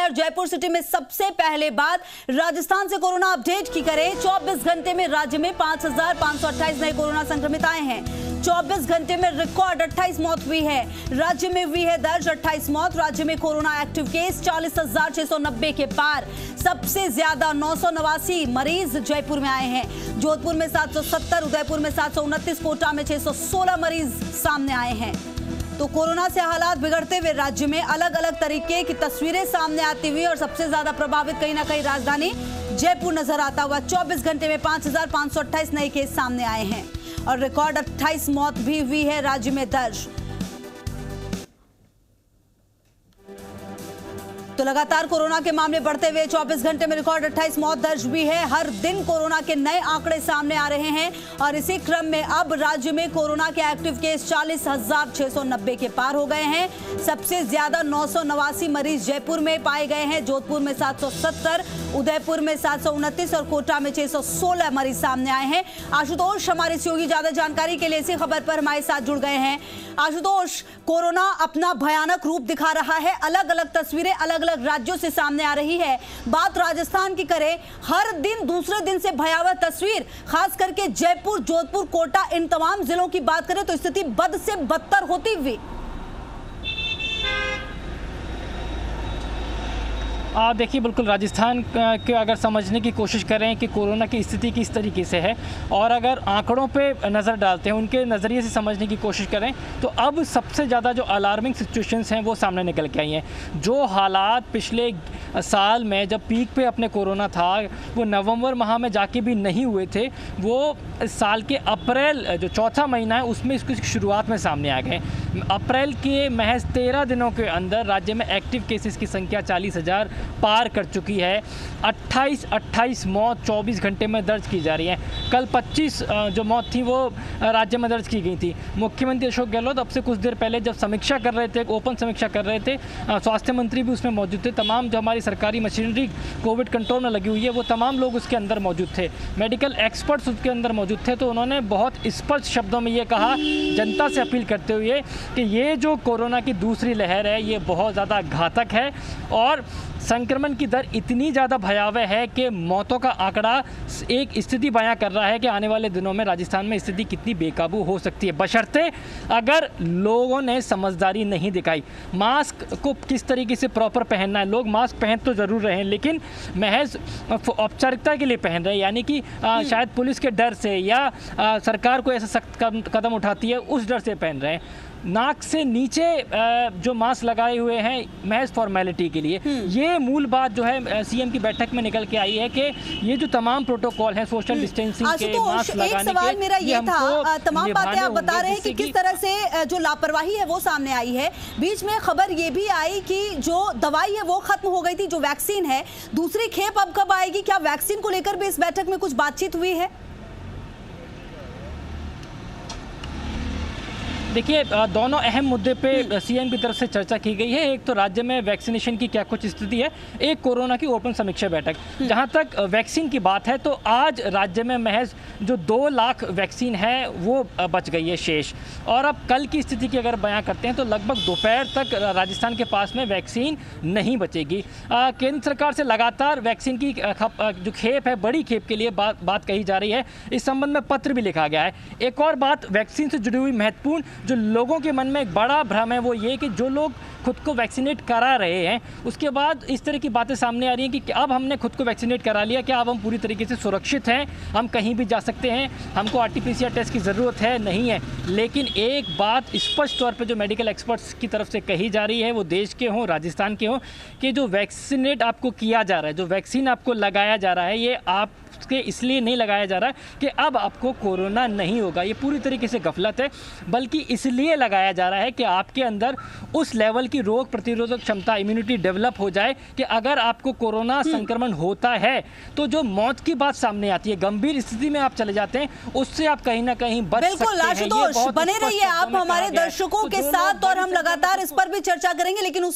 नजर जयपुर सिटी में सबसे पहले बात राजस्थान से कोरोना अपडेट की करें। 24 घंटे में राज्य में 5,528 नए कोरोना संक्रमित आए हैं। 24 घंटे में रिकॉर्ड 28 मौत हुई है। राज्य में हुई है दर्ज 28 मौत। राज्य में कोरोना एक्टिव केस 40,690 के पार। सबसे ज्यादा 989 मरीज जयपुर में आए हैं। जोधपुर में 770, उदयपुर में 729, कोटा में 616 मरीज सामने आए हैं। तो कोरोना से हालात बिगड़ते हुए राज्य में अलग अलग तरीके की तस्वीरें सामने आती हुई और सबसे ज्यादा प्रभावित कहीं ना कहीं राजधानी जयपुर नजर आता हुआ। 24 घंटे में 5,528 नए केस सामने आए हैं और रिकॉर्ड 28 मौत भी हुई है राज्य में दर्ज। तो लगातार कोरोना के मामले बढ़ते हुए 24 घंटे में रिकॉर्ड 28 मौत दर्ज हुई है। हर दिन कोरोना के नए आंकड़े सामने आ रहे हैं और इसी क्रम में अब राज्य में कोरोना के एक्टिव केस 40,690 के पार हो गए हैं। सबसे ज्यादा 989 मरीज जयपुर में पाए गए हैं। जोधपुर में 770, उदयपुर में 729 और कोटा में 616 मरीज सामने आए हैं। आशुतोष हमारे सहयोगी ज्यादा जानकारी के लिए इसी खबर पर हमारे साथ जुड़ गए हैं। आशुतोष, कोरोना अपना भयानक रूप दिखा रहा है। अलग अलग तस्वीरें अलग अलग राज्यों से सामने आ रही है। बात राजस्थान की करें, हर दिन दूसरे दिन से भयावह तस्वीर, खास करके जयपुर, जोधपुर, कोटा, इन तमाम जिलों की बात करें तो स्थिति बद से बदतर होती हुई। देखिए, बिल्कुल राजस्थान के अगर समझने की कोशिश करें कि कोरोना की स्थिति किस तरीके से है और अगर आंकड़ों पे नज़र डालते हैं, उनके नज़रिए से समझने की कोशिश करें तो अब सबसे ज़्यादा जो अलार्मिंग सिचुएशंस हैं वो सामने निकल के आई हैं। जो हालात पिछले साल में जब पीक पे अपने कोरोना था वो नवंबर माह में जाके भी नहीं हुए थे, वो इस साल के अप्रैल जो चौथा महीना है उसमें इसकी शुरुआत में सामने आ गए। अप्रैल के महज 13 दिनों के अंदर राज्य में एक्टिव केसेस की संख्या 40,000 पार कर चुकी है। 28 मौत 24 घंटे में दर्ज की जा रही है। कल 25 जो मौत थी वो राज्य में दर्ज की गई थी। मुख्यमंत्री अशोक गहलोत अब से कुछ देर पहले जब समीक्षा कर रहे थे, ओपन समीक्षा कर रहे थे, स्वास्थ्य मंत्री भी उसमें मौजूद थे। तमाम जो हमारी सरकारी मशीनरी कोविड कंट्रोल में लगी हुई है वो तमाम लोग उसके अंदर मौजूद थे। मेडिकल एक्सपर्ट्स उसके अंदर मौजूद थे। तो उन्होंने बहुत स्पष्ट शब्दों में ये कहा, जनता से अपील करते हुए कि ये जो कोरोना की दूसरी लहर है ये बहुत ज़्यादा घातक है और संक्रमण की दर इतनी ज़्यादा भयावह है कि मौतों का आंकड़ा एक स्थिति बयां कर रहा है कि आने वाले दिनों में राजस्थान में स्थिति कितनी बेकाबू हो सकती है, बशर्ते अगर लोगों ने समझदारी नहीं दिखाई। मास्क को किस तरीके से प्रॉपर पहनना है, लोग मास्क पहन तो ज़रूर रहे हैं लेकिन महज औपचारिकता के लिए पहन रहे हैं, यानी कि शायद पुलिस के डर से या सरकार को ऐसा सख्त कदम उठाती है उस डर से पहन रहे हैं। नाक से नीचे जो मास्क लगाए हुए हैं महज फॉर्मेलिटी के लिए। ये मूल बात जो है सीएम की बैठक में निकल के आई है कि ये जो तमाम प्रोटोकॉल हैं सोशल डिस्टेंसिंग के, मास्क लगाने के, एक सवाल मेरा ये था, तमाम बातें आप बता रहे हैं कि किस तरह से जो लापरवाही है वो सामने आई है। बीच में खबर ये भी आई कि जो दवाई है वो खत्म हो गई थी, जो वैक्सीन है, दूसरी खेप अब कब आएगी? क्या वैक्सीन को लेकर भी इस बैठक में कुछ बातचीत हुई है? देखिए, दोनों अहम मुद्दे पे सीएम की तरफ से चर्चा की गई है। एक तो राज्य में वैक्सीनेशन की क्या कुछ स्थिति है, एक कोरोना की ओपन समीक्षा बैठक। जहां तक वैक्सीन की बात है तो आज राज्य में महज जो 2 लाख वैक्सीन है वो बच गई है शेष। और अब कल की स्थिति की अगर बयां करते हैं तो लगभग दोपहर तक राजस्थान के पास में वैक्सीन नहीं बचेगी। केंद्र सरकार से लगातार वैक्सीन की जो खेप है, बड़ी खेप के लिए बात कही जा रही है। इस संबंध में पत्र भी लिखा गया है। एक और बात वैक्सीन से जुड़ी हुई महत्वपूर्ण जो लोगों के मन में एक बड़ा भ्रम है वो ये कि जो लोग खुद को वैक्सीनेट करा रहे हैं उसके बाद इस तरह की बातें सामने आ रही हैं कि अब हमने खुद को वैक्सीनेट करा लिया, क्या अब हम पूरी तरीके से सुरक्षित हैं, हम कहीं भी जा सकते हैं, हमको आरटीपीसीआर टेस्ट की ज़रूरत है? नहीं है। लेकिन एक बात स्पष्ट तौर पे जो मेडिकल एक्सपर्ट्स की तरफ से कही जा रही है, वो देश के हों, राजस्थान के हों, कि जो वैक्सीनेट आपको किया जा रहा है, जो वैक्सीन आपको लगाया जा रहा है, ये आप के इसलिए नहीं लगाया जा रहा है कि अब आपको कोरोना नहीं होगा, ये पूरी तरीके से गफलत है, बल्कि इसलिए लगाया जा रहा है कि आपके अंदर उस लेवल की रोग प्रतिरोधक क्षमता, इम्यूनिटी डेवलप हो जाए कि अगर आपको कोरोना संक्रमण होता है तो जो मौत की बात सामने आती है, गंभीर स्थिति में आप चले जाते हैं, उससे आप कहीं ना कहीं बच सकते हैं। बिल्कुल, आशुतोष बने रहिए आप हमारे दर्शकों के साथ और हम लगातार इस पर भी चर्चा करेंगे, लेकिन उससे